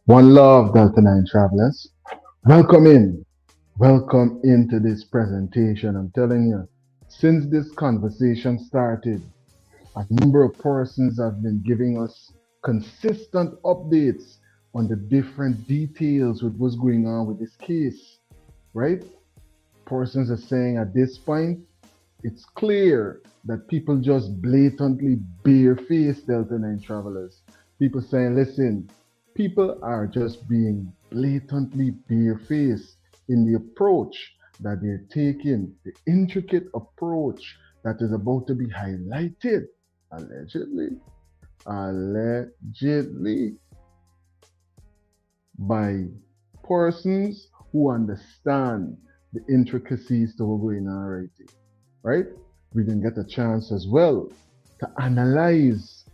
One love, Delta 9 travelers. Welcome in. Welcome into this presentation. I'm telling you, since this conversation started, a number of persons have been giving us consistent updates on the different details with what's going on with this case, right? Persons are saying at this point, it's clear that people just blatantly barefaced Delta 9 travelers. People saying, listen, people are just being blatantly barefaced in the approach that they're taking, the intricate approach that is about to be highlighted, allegedly, allegedly, by persons who understand the intricacies to what's going on right here, right? We can get a chance as well to analyze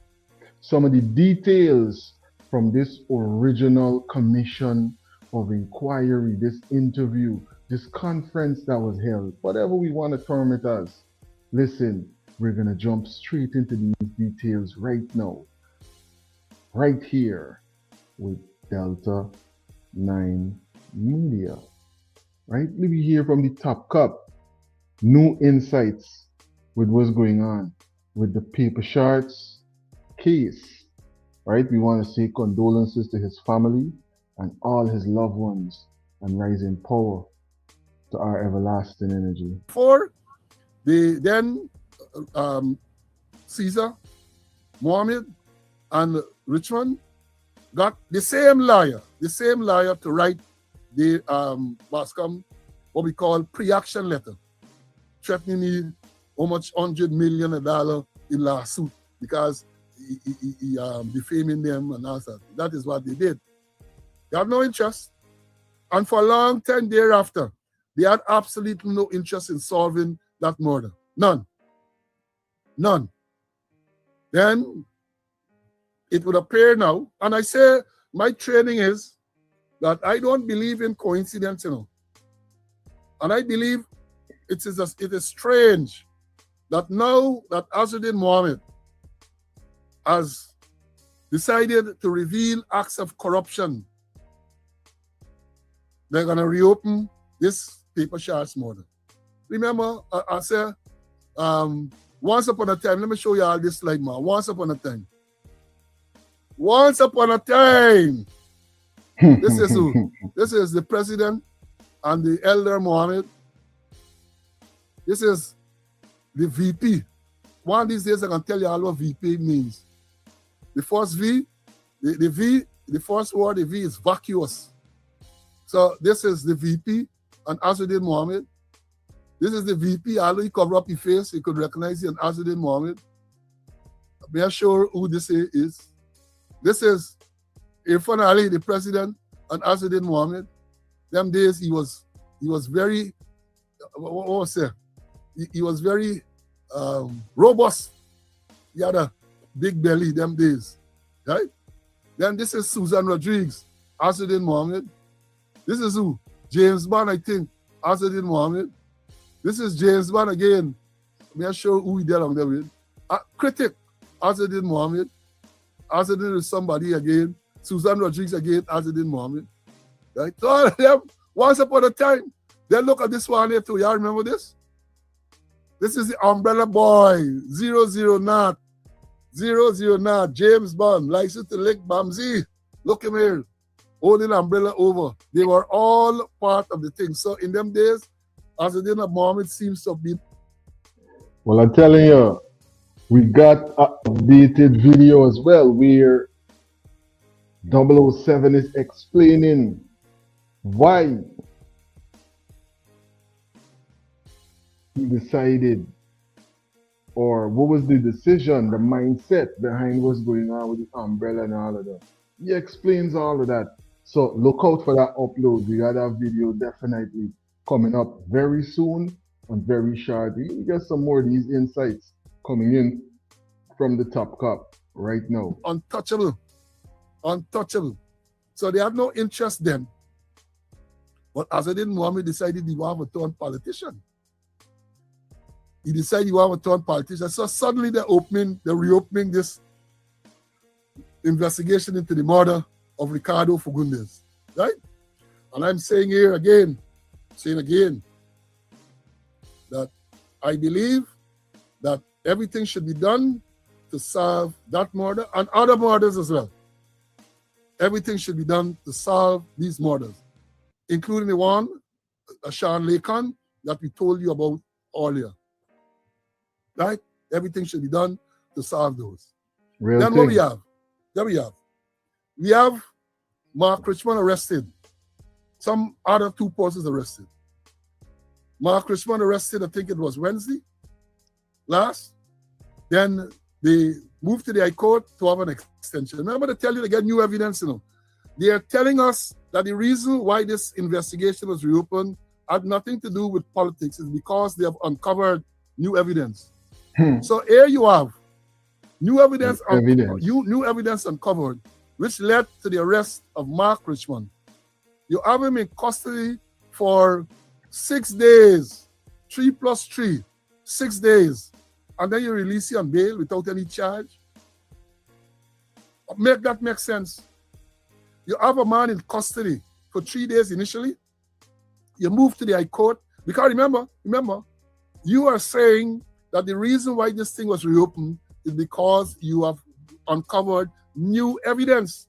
some of the details from this original commission of inquiry, this interview, this conference that was held, whatever we want to term it as. Listen, we're going to jump straight into these details right now, right here with Delta 9 Media, right? Let me hear from the top cup, new insights with what's going on with the paper shards case, right? We want to say condolences to his family and all his loved ones and rising power to our everlasting energy. For the then Caesar, Mohamed, and Richmond got the same lawyer to write the what we call pre-action letter, threatening me how much $100 million in lawsuit because he defaming them and all that. That is what they did. They had no interest. And for a long time thereafter, they had absolutely no interest in solving that murder. None. None. Then it would appear now, and I say my training is that I don't believe in coincidence, And I believe it is strange that now that Azzuddin Mohamed has decided to reveal acts of corruption, they're going to reopen this paper shards murder. Remember, I said, once upon a time, let me show you all this slide, man. Once upon a time, this is who? This is the president and the elder Mohamed. This is the VP. One of these days I can tell you all what VP means. The first V, the first word, the V is vacuous. So this is the VP and Azzuddin Mohamed. This is the VP, although he cover up his face, you could recognize him, Azzuddin Mohamed. May I show who this is? This is Irfan Ali, the president, and Azzuddin Mohamed. Them days he was very, what was it? He was very robust. He had a big belly them days, right? Then this is Susan Rodriguez, Azzuddin Mohamed. This is who? James Bond, I think, Azzuddin Mohamed. This is James Bond again. May I show who he did along there with? Critic, Azzuddin Mohamed. Azzuddin is somebody again. Susan Rodriguez again, Azzuddin Mohamed. Right? So all of them, once upon a time, then look at this one here too. Y'all remember this? This is the umbrella boy, 00 knot, James Bond, license to lick Bamzi. Look him here, holding umbrella over. They were all part of the thing. So in them days, Azzuddin Mohamed seems to be. Well, I'm telling you, we got an updated video as well where 007 is explaining why he decided, or what was the decision, the mindset behind what's going on with the umbrella and all of that. He explains all of that. So look out for that upload. We got that video definitely coming up very soon and very shortly. We get some more of these insights coming in from the top cup right now. Untouchable. So they had no interest then. But Azzuddin Mohamed decided he wanted to turn politician. He decided he wanted to turn politician. So suddenly they're reopening this investigation into the murder of Ricardo Fagundes, right? And I'm saying here again, that I believe that everything should be done to solve that murder and other murders as well. Everything should be done to solve these murders, including the one, Sean Lacan, that we told you about earlier. Right? Everything should be done to solve those. Then what we have? We have Mark Richmond arrested. Some other 2 persons arrested. Mark Richmond arrested, I think it was Wednesday last. Then they moved to the High Court to have an extension. Remember to tell you to get new evidence, They are telling us that the reason why this investigation was reopened had nothing to do with politics. It's because they have uncovered new evidence. So here you have new evidence uncovered, which led to the arrest of Mark Richmond. You have him in custody for 6 days, 3 plus 3, 6 days, and then you release him on bail without any charge. Make that make sense? You have a man in custody for 3 days initially. You move to the High Court because remember, you are saying that the reason why this thing was reopened is because you have uncovered new evidence.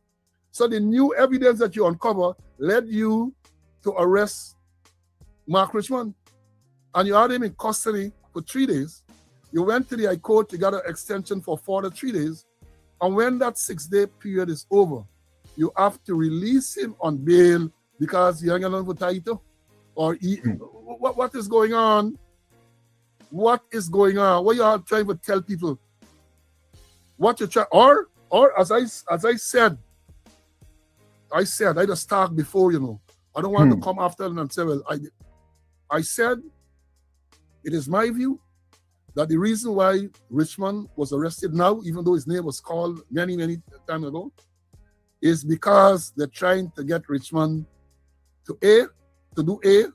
So the new evidence that you uncover led you to arrest Mark Richmond. And you had him in custody for 3 days. You went to the High Court, you got an extension for further 3 days. And when that 6-day period is over, you have to release him on bail because he ain't got for title. Or what is going on? What is going on? What you are trying to tell people? What you try, or as I said, I just talked before, I don't want to come after them and say, well, I said it is my view that the reason why Richmond was arrested now, even though his name was called many, many time ago, is because they're trying to get Richmond to do A,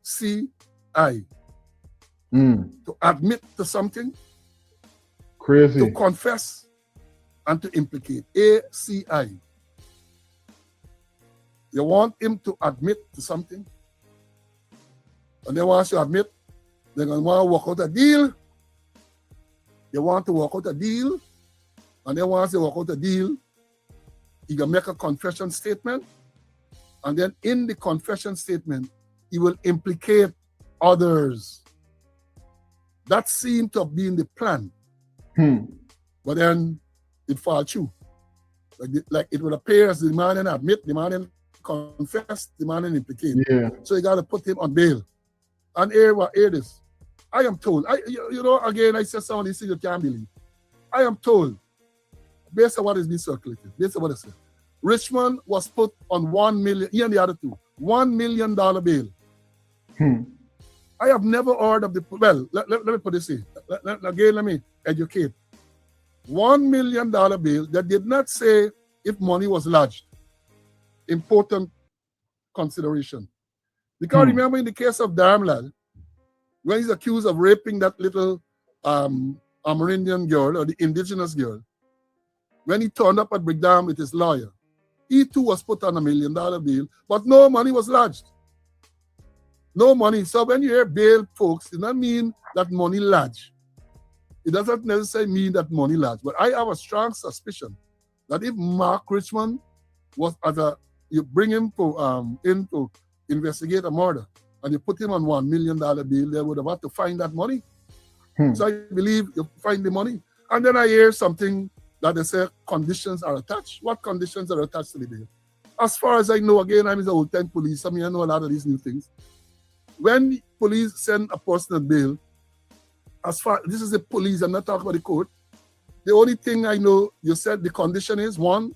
C, I. To admit to something, crazy, to confess, and to implicate. A-C-I. You want him to admit to something, and then once you admit, they're going to want to work out a deal. You want to work out a deal, and then once they work out a deal, he can make a confession statement, and then in the confession statement, he will implicate others. That seemed to have been the plan. But then it fell through. Like it would appear as the man didn't admit, the man didn't confess, the man didn't implicate. Yeah. So you got to put him on bail. And hear this. I am told, again, I said some of these things you can't believe. I am told, based on what is being circulated, based on what it said, Richmond was put on $1 million, he and the other two, $1 million bail. I have never heard of let me put this in. Let me educate. $1 million bail that did not say if money was lodged. Important consideration. Because remember in the case of Darmlad, when he's accused of raping that little Amerindian girl or the indigenous girl, when he turned up at Brigdam with his lawyer, he too was put on $1 million bail, but no money was lodged. No money. So when you hear bail, folks, it does not mean that money lodged. It doesn't necessarily mean that money lodged. But I have a strong suspicion that if Mark Richmond was you bring him in to investigate a murder and you put him on $1 million bail, they would have had to find that money. So I believe you find the money. And then I hear something that they say conditions are attached. What conditions are attached to the bail? As far as I know, again, I'm in the old-time police. I know a lot of these new things. When police send a person on bail, this is the police, I'm not talking about the court. The only thing I know, you said the condition is, 1,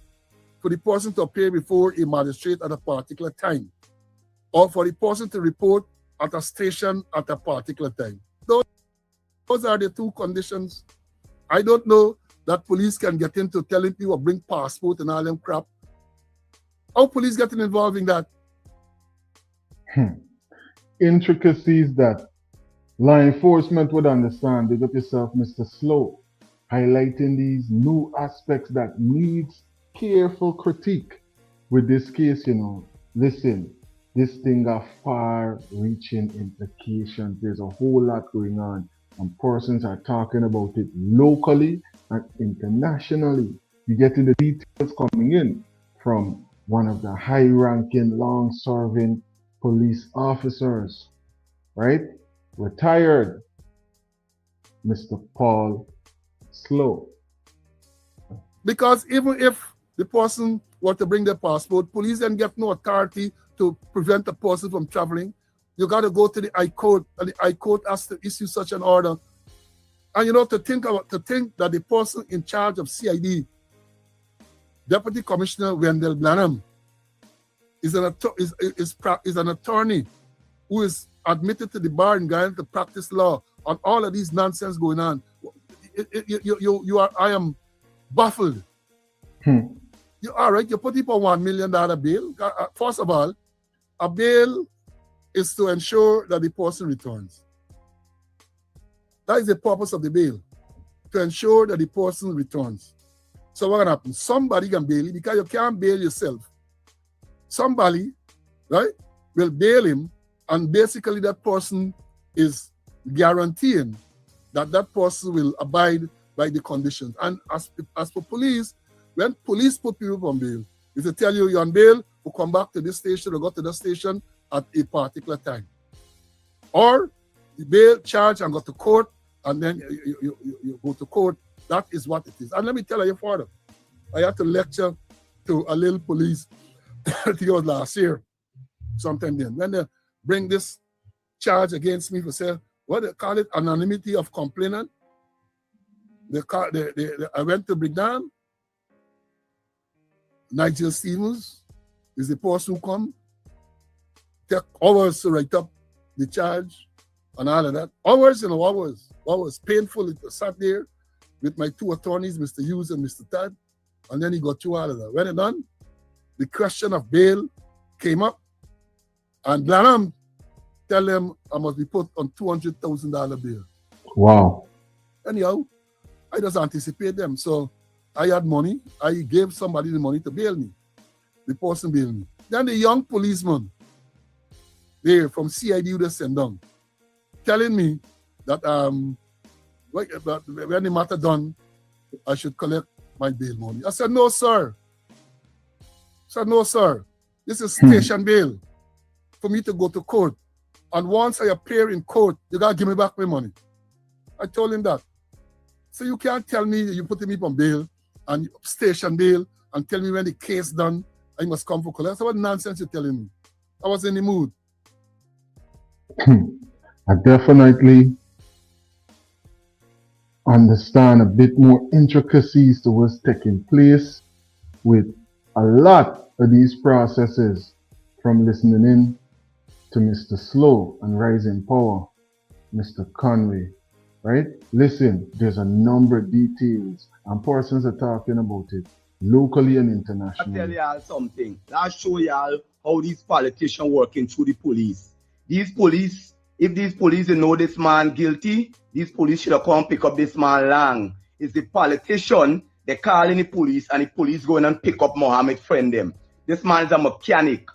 for the person to appear before a magistrate at a particular time, or for the person to report at a station at a particular time. Those are the 2 conditions. I don't know that police can get into telling people bring passport and all them crap. How police getting involved in that? Intricacies that law enforcement would understand. Big up yourself, Mr. Slow, highlighting these new aspects that needs careful critique. with this case, listen, this thing got far-reaching implications. There's a whole lot going on, and persons are talking about it locally and internationally. You get in the details coming in from one of the high-ranking, long-serving police officers, right? Retired, Mr. Paul Slow. Because even if the person were to bring their passport, police then get no authority to prevent the person from traveling. You got to go to the High Court, and the High Court has to issue such an order. And to think that the person in charge of CID, Deputy Commissioner Wendell Blanham, is an attorney who is admitted to the bar in Guyana to practice law on all of these nonsense going on. I am baffled. You all right? You put people $1 million bail. First of all, a bail is to ensure that the person returns. That is the purpose of the bail, to ensure that the person returns. So what can happen? Somebody can bail you because you can't bail yourself. Somebody, right, will bail him, and basically that person is guaranteeing that that person will abide by the conditions. And as for police, when police put people on bail, if they tell you you're on bail, we'll come back to this station or go to the station at a particular time. Or the bail charge and go to court, and then you go to court. That is what it is. And let me tell you further. I had to lecture to a little police, I think it was last year, sometime then. When they bring this charge against me for say, what they call it, anonymity of complainant. I went to Brigdan. Nigel Stevens is the person who come, take hours to write up the charge and all of that. Hours, hours. Painful. It was sat there with my two attorneys, Mr. Hughes and Mr. Tad, and then he got through all of that. When it done, the question of bail came up, and Blanham tell them I must be put on $200,000 bail. Wow. Anyhow, I just anticipate them. So I had money. I gave somebody the money to bail me. The person bailed me. Then the young policeman there from CID who just sent down, telling me that when the matter done, I should collect my bail money. I said, no, sir. This is station bail for me to go to court. And once I appear in court, you got to give me back my money. I told him that. So you can't tell me you're putting me on bail and station bail and tell me when the case done, I must come for collect. So what nonsense you're telling me? I was in the mood. I definitely understand a bit more intricacies to what's taking place with a lot of these processes, from listening in to Mr. Slow and Rising Power, Mr. Conway, right? Listen, there's a number of details and persons are talking about it locally and internationally. I'll tell y'all something. I'll show y'all how these politicians working through the police. These police, if these police know this man guilty, these police should have come pick up this man long. It's the politician, they calling the police and the police going and pick up Mohamed friend them. This man is a mechanic.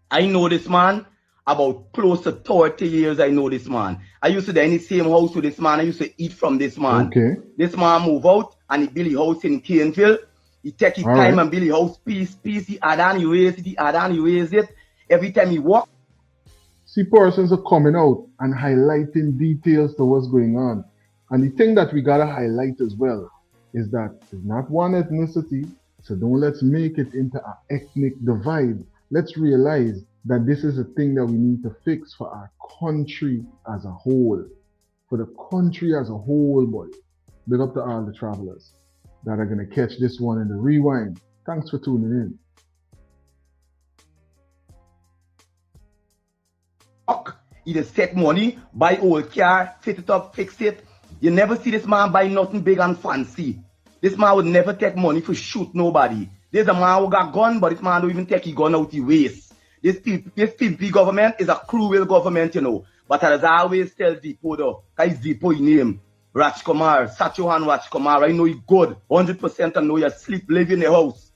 I know this man. About close to 30 years, I know this man. I used to be in the same house with this man. I used to eat from this man. Okay. This man move out and he build a house in Caneville. He take his time and build a house piece. He add on, he raise it. Every time he walk. See, persons are coming out and highlighting details to what's going on. And the thing that we gotta highlight as well is that it's not one ethnicity, so don't let's make it into an ethnic divide. Let's realize that this is a thing that we need to fix for our country as a whole. For the country as a whole, boy. Big up to all the travelers that are going to catch this one in the rewind. Thanks for tuning in. He just take money, buy old car, fit it up, fix it. You never see this man buy nothing big and fancy. This man would never take money for shoot nobody. There's a man who got gun, but this man don't even take his gun out the waist. This PPP government is a cruel government, you know. But as I always tell Deepo though, because Deepo name, Rajkumar, Satyohan Rajkumar, I know you good, 100% I know you sleep, live in the house.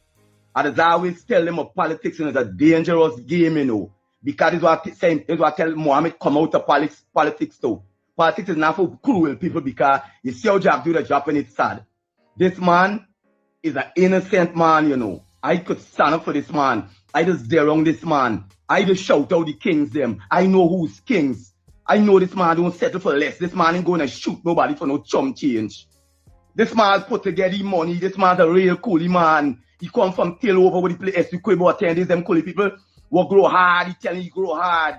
as I always tell them, politics is a dangerous game, you know. Because it's what I tell Mohamed, come out of politics too. Politics is not for cruel people, because you see how Jack do the job and it's sad. This man is an innocent man, you know. I could stand up for this man. I just dare on this man. I just shout out the kings them. I know who's kings. I know this man don't settle for less. This man ain't going to shoot nobody for no chump change. This man's put together the money. This man's a real coolie man. He come from tail over with the place. Equable attendants, them coolie people will grow hard. He tell me he grow hard.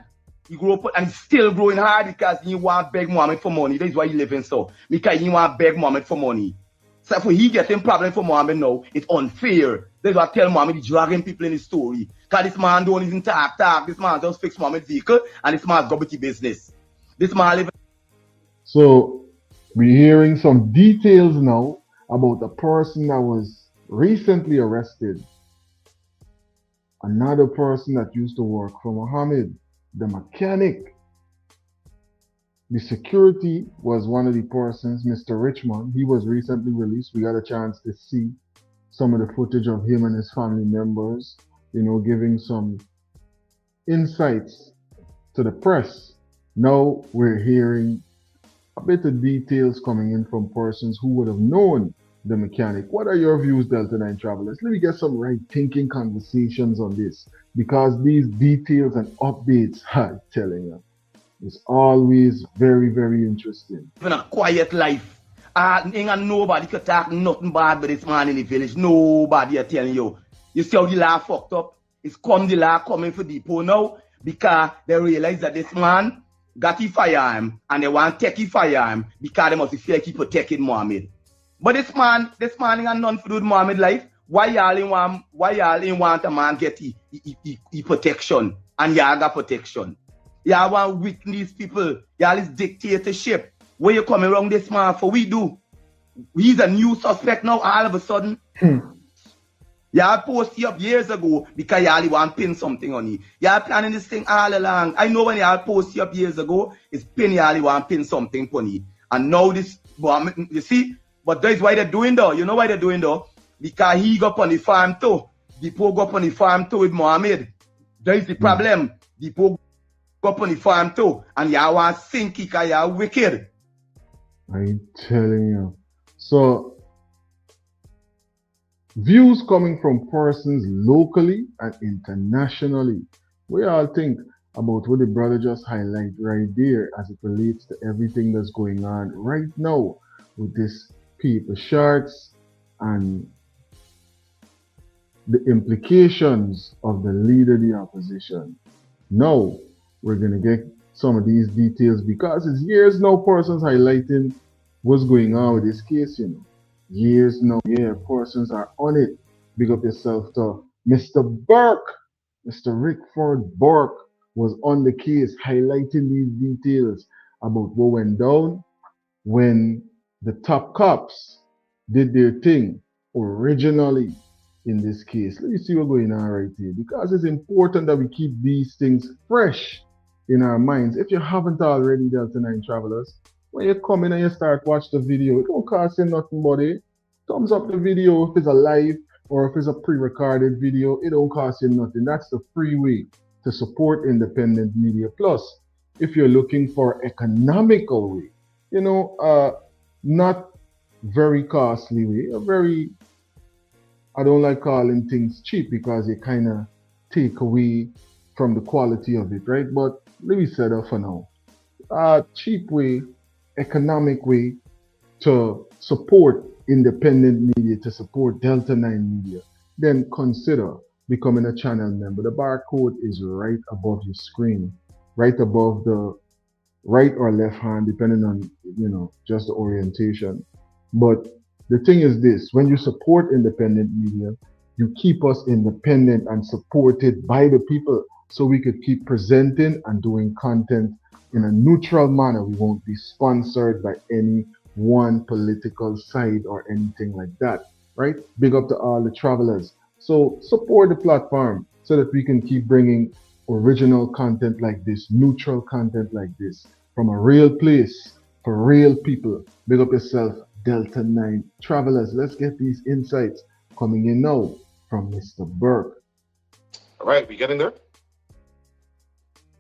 He grow up and he's still growing hard because he want beg Mohamed for money. That's why he living so. Because he want beg Mohamed for money. So if he getting problem for Mohamed now, it's unfair. That's why I tell Mohamed he's dragging people in his story. Because this man don't even talk. This man just fix Mohamed's vehicle and this man's got with business. This man live. So we're hearing some details now about a person that was recently arrested. Another person that used to work for Mohamed, the mechanic. The security was one of the persons, Mr. Richmond. He was recently released. We got a chance to see some of the footage of him and his family members, you know, giving some insights to the press. Now we're hearing a bit of details coming in from persons who would have known the mechanic. What are your views, Delta 9 travelers? Let me get some right thinking conversations on this, because these details and updates, I'm telling you, it's always very, very interesting. Living a quiet life. Ain't nobody could talk nothing bad with this man in the village. Nobody are telling you. You see how the law fucked up? It's the law coming for depot now, because they realize that this man got his firearm and they want to take his firearm because they must fear keep protecting Mohamed. But this man ain't got nothing to do with Mohamed life. Why y'all ain't want a man get the protection and y'all got protection? Y'all want weaken these people. Y'all is dictatorship. Where you coming around this man for? We do. He's a new suspect now all of a sudden. Y'all posted up years ago because y'all want to pin something on you. Y'all planning this thing all along. I know when y'all posted up years ago, it's pin y'all want to pin something on you. And now this, you see, but that's why they're doing though. You know why they're doing though? Because he got on the farm too. Depot got on the farm too with Mohamed. That's the problem. Depot got on the farm too. And y'all want to sink it because y'all wicked. I'm telling you. So, views coming from persons locally and internationally. We all think about what the brother just highlighted right there as it relates to everything that's going on right now with this paper sharks and the implications of the leader of the opposition. Now, we're going to get some of these details because it's years now persons highlighting what's going on with this case, you know. Years now, yeah, persons are on it. Big up yourself to Mr. Burke. Mr. Rickford Burke was on the case highlighting these details about what went down when the top cops did their thing originally in this case. Let me see what's going on right here, because it's important that we keep these things fresh in our minds. If you haven't already, Delta 9 travelers, when you come in and you start watch the video, it don't cost you nothing, buddy. Thumbs up the video if it's a live or if it's a pre-recorded video. It don't cost you nothing. That's the free way to support independent media. Plus, if you're looking for economical way, you know, not very costly way, a very, I don't like calling things cheap because you kind of take away from the quality of it, right? But let me set up for now. Cheap way, economic way to support independent media, to support Delta 9 media, then consider becoming a channel member. The barcode is right above your screen, right above the right or left hand, depending on, you know, just the orientation. But the thing is this, when you support independent media, you keep us independent and supported by the people so we could keep presenting and doing content in a neutral manner. We won't be sponsored by any one political side or anything like that, right? Big up to all the travelers. So support the platform so that we can keep bringing original content like this, neutral content like this, from a real place for real people. Big up yourself, Delta 9 travelers. Let's get these insights coming in now. from Mr. Burke. All right, we getting there?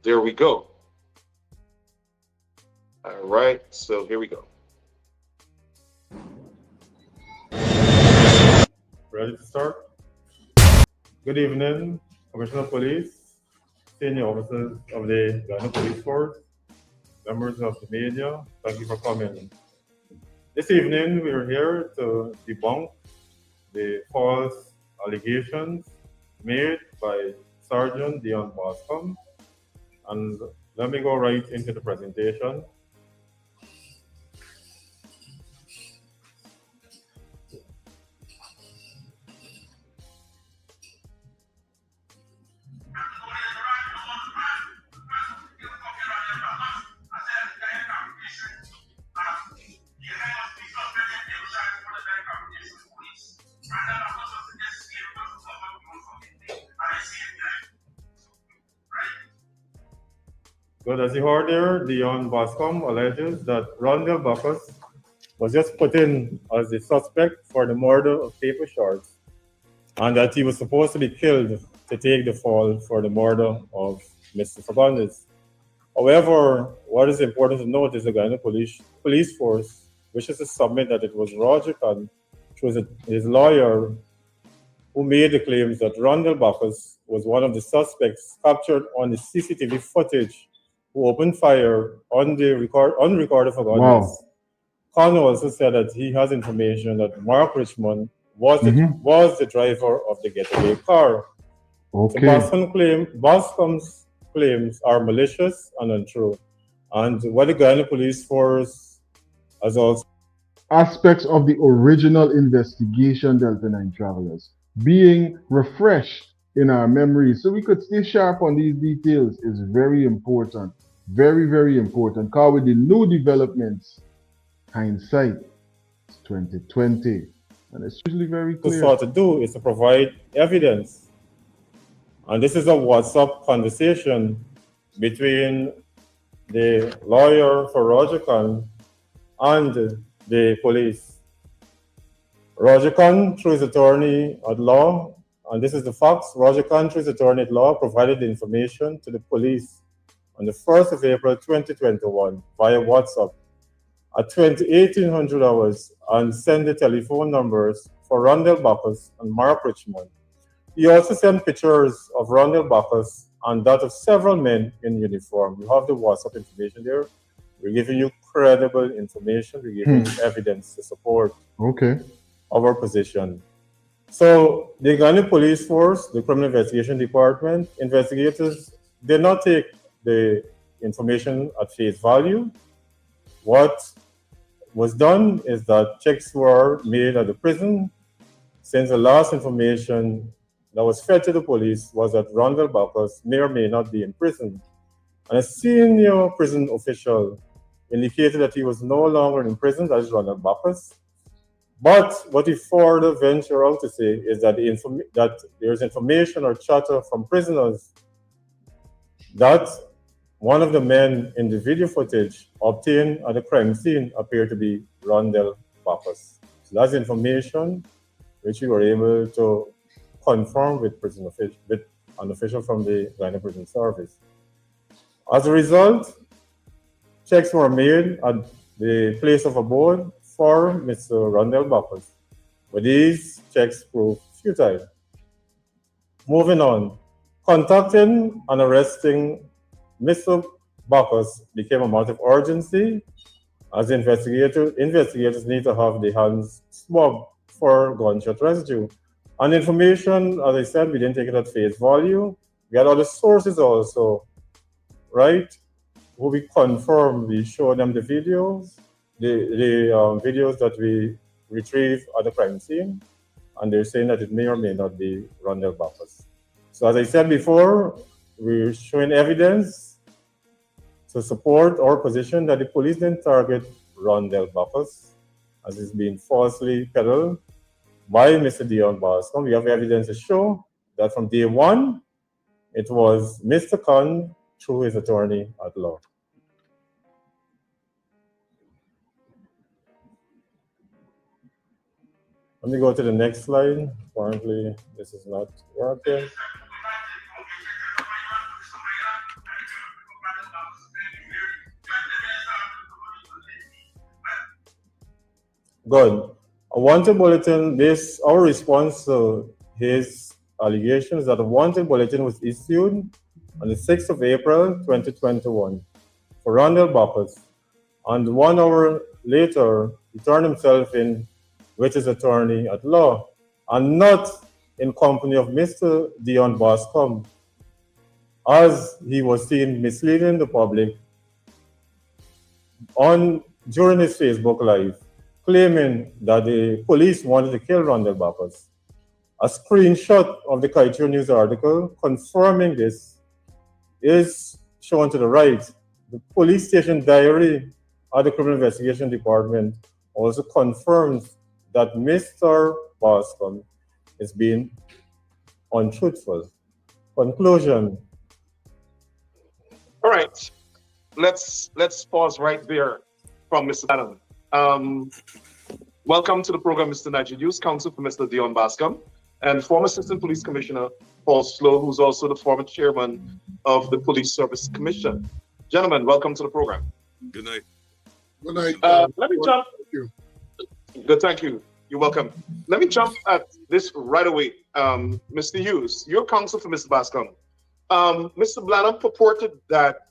There we go. All right, so here we go. Ready to start? Good evening, Commissioner of Police, senior officers of the Guyana Police Force, members of the media, thank you for coming. This evening, we are here to debunk the false allegations made by Sergeant Dion Boscombe. And let me go right into the presentation. Good, as you heard there, Dion Boscombe alleges that Rondell Bacchus was just put in as the suspect for the murder of Paper Shorts, and that he was supposed to be killed to take the fall for the murder of Mr. Fagundes. However, what is important to note is the Guyana Police Force wishes to submit that it was Roger Khan, through his lawyer, who made the claims that Rondell Bacchus was one of the suspects captured on the CCTV footage who opened fire on the unrecorded Fagundes. Wow. Khan also said that he has information that Mark Richmond was the driver of the getaway car. Okay. So Boscombe's claims are malicious and untrue. And what the Guyana Police Force has also Aspects of the original investigation, Delta 9 travelers, being refreshed in our memories so we could stay sharp on these details is very important. Very, very important. Because with the new developments, hindsight is 2020. And it's usually very clear. sought to do is to provide evidence. And this is a WhatsApp conversation between the lawyer for Roger Khan and the police. Roger Khan, through his attorney at law, and this is the facts, Roger Khan, through his attorney at law, provided the information to the police on the 1st of April 2021 via WhatsApp at 1800 hours and sent the telephone numbers for Rondell Bacchus and Mark Richmond. He also sent pictures of Rondell Bacchus and that of several men in uniform. You have the WhatsApp information there. We're giving you credible information. We're giving you evidence to support our position. So the Guyana Police Force, the Criminal Investigation Department, investigators did not take the information at face value. What was done is that checks were made at the prison, since the last information that was fed to the police was that Rondell Bacchus may or may not be in prison. And a senior prison official indicated that he was no longer in prison, that is Rondell Bacchus. But what he further ventured out to say is that, that there's information or chatter from prisoners that one of the men in the video footage obtained at the crime scene appeared to be Rondell Bacchus. So that's information which we were able to confirm with an official from the Guyana Prison Service. As a result, checks were made at the place of abode for Mr. Rondell Bacchus, but these checks proved futile. Moving on, contacting and arresting Mr. Bacchus became a matter of urgency, as investigators need to have the hands swabbed for gunshot residue. And information, as I said, we didn't take it at face value. We had other sources also, right? Who we confirmed, we showed them the videos, the videos that we retrieved at the crime scene, and they're saying that it may or may not be Rondell Bacchus. So as I said before, we're showing evidence to support our position that the police didn't target Rondell Bacchus, as is being falsely peddled by Mr. Dion Boscombe. We have evidence to show that from day one, it was Mr. Khan through his attorney at law. Let me go to the next slide. Apparently, this is not working. Good. A wanted bulletin, our response to his allegations that a wanted bulletin was issued on the 6th of April, 2021 for Rondell Bacchus. And 1 hour later, he turned himself in with his attorney at law and not in company of Mr. Dion Bascom, as he was seen misleading the public during his Facebook Live, claiming that the police wanted to kill Rondell Bacchus. A screenshot of the Kaito News article confirming this is shown to the right. The police station diary at the Criminal Investigation Department also confirms that Mr. Bascom is being untruthful. Conclusion. All right, let's pause right there from Mr. Adam. Welcome to the program, Mr. Najee Hughes, counsel for Mr. Dion Bascom, and former Assistant Police Commissioner Paul Slow, who's also the former chairman of the Police Service Commission. Gentlemen, welcome to the program. Good night. Good night. Let me jump. Thank you. Good, thank you. You're welcome. Let me jump at this right away. Mr. Hughes, you're counsel for Mr. Bascom. Mr. Blanham purported that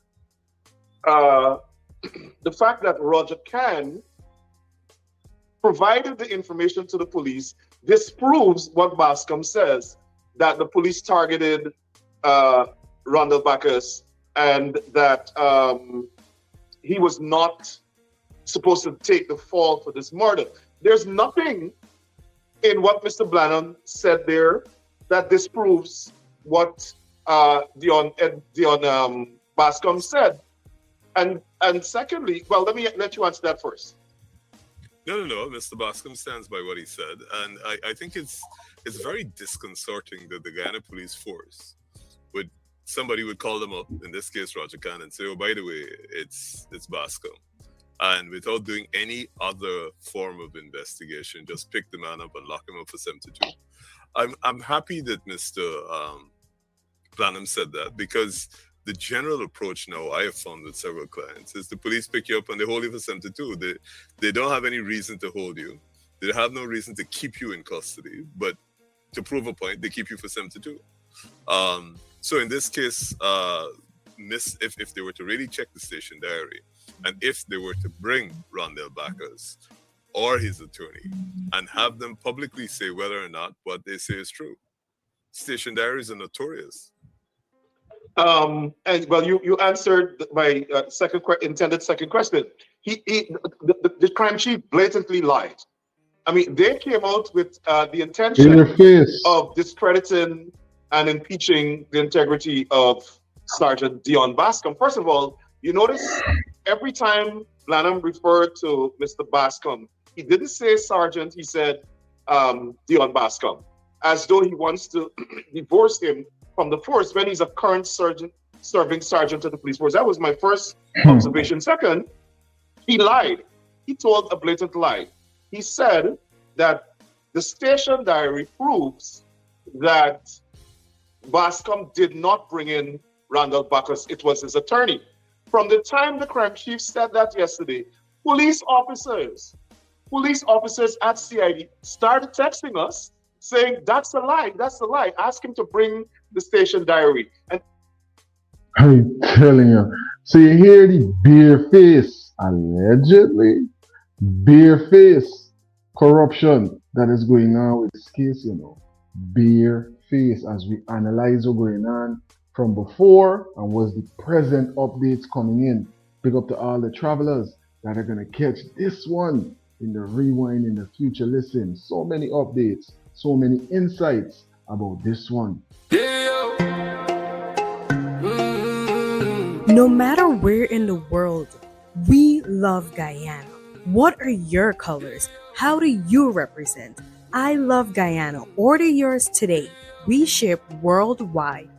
the fact that Roger Can provided the information to the police disproves what Bascom says, that the police targeted Rondell Bacchus and that he was not supposed to take the fall for this murder. There's nothing in what Mr. Blanham said there that disproves what Dion Bascom said. And secondly, well, let me let you answer that first. No. Mr. Bascom stands by what he said, and I think it's very disconcerting that the Guyana police force somebody would call them up, in this case Roger Can, and say, oh, by the way, it's Bascom. And without doing any other form of investigation, just pick the man up and lock him up for 72. I'm happy that Mr. Blanham said that, because the general approach now I have found with several clients is the police pick you up and they hold you for 72. They don't have any reason to hold you. They have no reason to keep you in custody, but to prove a point, they keep you for 72. So in this case, if they were to really check the station diary, and if they were to bring Rondell Bacchus or his attorney and have them publicly say whether or not what they say is true, station diaries are notorious. And well, you answered my intended second question. The crime chief blatantly lied. I mean, they came out with the intention of discrediting and impeaching the integrity of Sergeant Dion Bascom. First of all, you notice every time Blanham referred to Mr. Bascom, he didn't say Sergeant, he said Dion Bascom, as though he wants to divorce him from the force when he's a current serving sergeant of the police force. That was my first observation. Second, he lied. He told a blatant lie. He said that the station diary proves that Bascom did not bring in Rondell Bacchus. It was his attorney. From the time the crime chief said that yesterday, police officers at CID started texting us saying, that's a lie, that's a lie. Ask him to bring the station diary. And I'm telling you. So you hear the barefaced, allegedly, barefaced corruption that is going on with this case, you know. Barefaced, as we analyze what's going on from before and what's the present updates coming in. Big up to all the travelers that are going to catch this one in the rewind in the future. Listen, so many updates, so many insights about this one. No matter where in the world, we love Guyana. What are your colors? How do you represent? I love Guyana. Order yours today. We ship worldwide.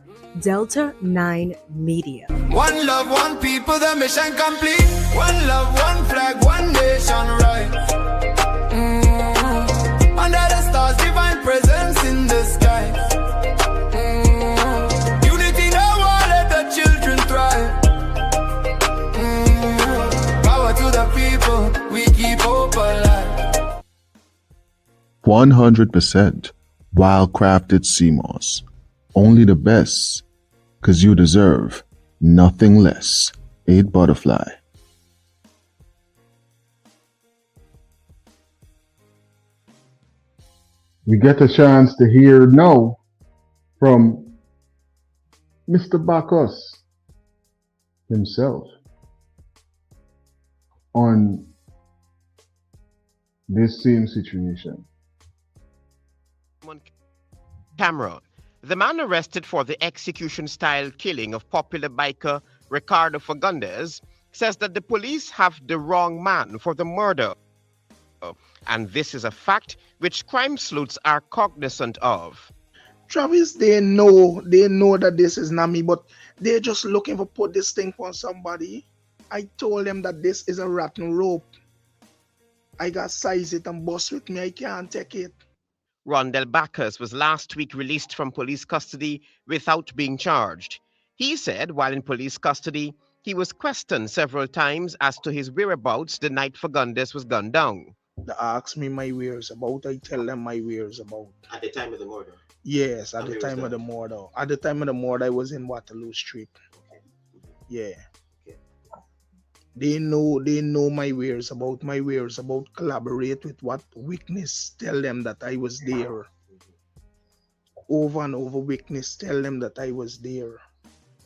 Delta 9 Media. One love, one people, the mission complete. One love, one flag, one nation, right? Under the 100% wildcrafted sea moss. Only the best, 'cause you deserve nothing less. 8 Butterfly. We get a chance to hear now from Mr. Bacchus himself on this same situation. On camera, the man arrested for the execution-style killing of popular biker Ricardo Fagundes says that the police have the wrong man for the murder. And this is a fact which crime sleuths are cognizant of. Travis, they know that this is not me, but they're just looking for put this thing on somebody. I told them that this is a rotten rope. I got size it and bust with me. I can't take it. Rondell Bacchus was last week released from police custody without being charged. He said while in police custody, he was questioned several times as to his whereabouts the night Fagundes was gunned down. They ask me my where's about. I tell them my where's about. At the time of the murder? Yes, at the time of the murder. At the time of the murder, I was in Waterloo Street. Okay. Yeah. Okay. They know my wares about collaborate with what witness tell them that I was there. Over and over witness tell them that I was there.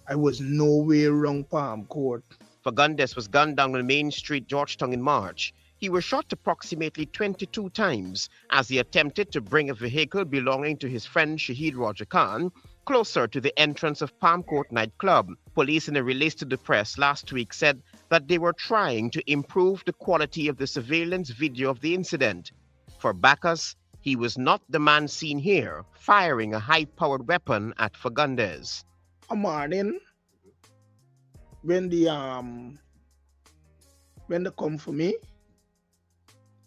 I was nowhere around Palm Court. Fagundes was gunned down on Main Street, Georgetown in March. He was shot approximately 22 times as he attempted to bring a vehicle belonging to his friend Shahid Roger Khan closer to the entrance of Palm Court nightclub. Police in a release to the press last week said that they were trying to improve the quality of the surveillance video of the incident. For Bacchus, he was not the man seen here, firing a high-powered weapon at Fagundes. A morning, when they come for me,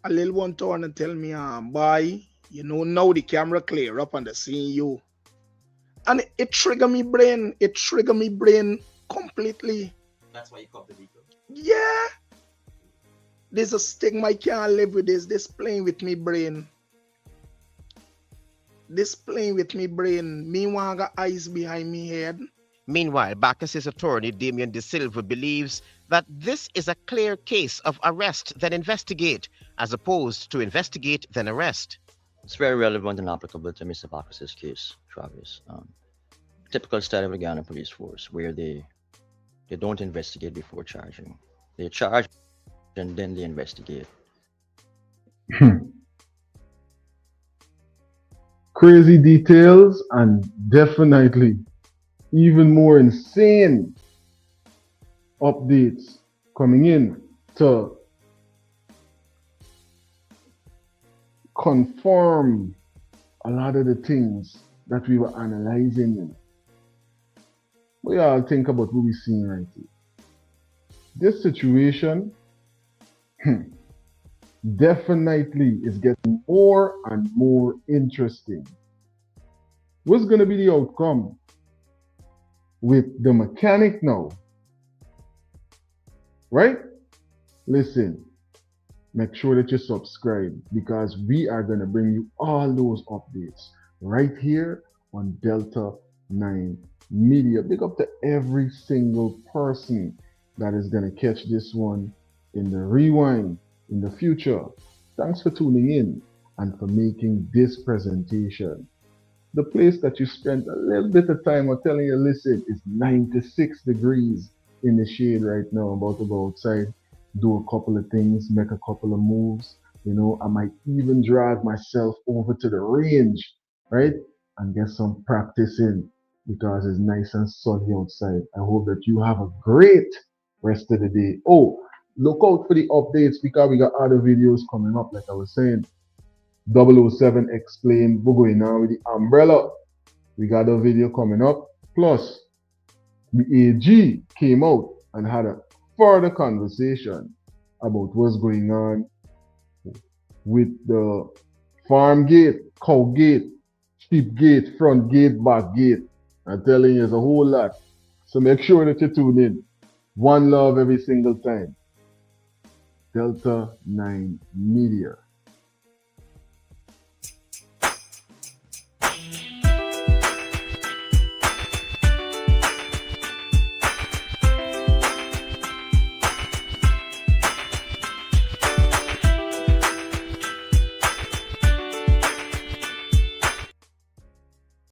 a little one turn and tell me, boy, you know, now the camera clear up and they seeing you. And it trigger me brain. It trigger me brain completely. That's why you caught the vehicle? Yeah. There's a stigma I can't live with this playing with me brain. This playing with me brain. Meanwhile, I got eyes behind me head. Meanwhile, Bacchus's attorney, Damien De Silva, believes that this is a clear case of arrest then investigate, as opposed to investigate then arrest. It's very relevant and applicable to Mr. Bacchus's case, Travis. Typical style of the Guyana police force, where they don't investigate before charging. They charge and then they investigate. Crazy details and definitely even more insane updates coming in to confirm a lot of the things that we were analyzing. What y'all think about what we're seeing right here? This situation definitely is getting more and more interesting. What's going to be the outcome with the mechanic now? Right? Listen, make sure that you subscribe because we are going to bring you all those updates right here on Delta 9 Media. Big up to every single person that is going to catch this one in the rewind in the future. Thanks for tuning in and for making this presentation. The place that you spent a little bit of time on telling you, listen, it's 96 degrees in the shade right now. I'm about to go outside, do a couple of things, make a couple of moves. You know, I might even drag myself over to the range, right? And get some practice in because it's nice and sunny outside. I hope that you have a great rest of the day. Oh, look out for the updates because we got other videos coming up, like I was saying. 007 explained Guyana with the umbrella. We got a video coming up. Plus, the AG came out and had a further conversation about what's going on with the farm gate, cow gate, sheep gate, front gate, back gate. I'm telling you, there's a whole lot. So make sure that you tune in. One love every single time. Delta 9 Media.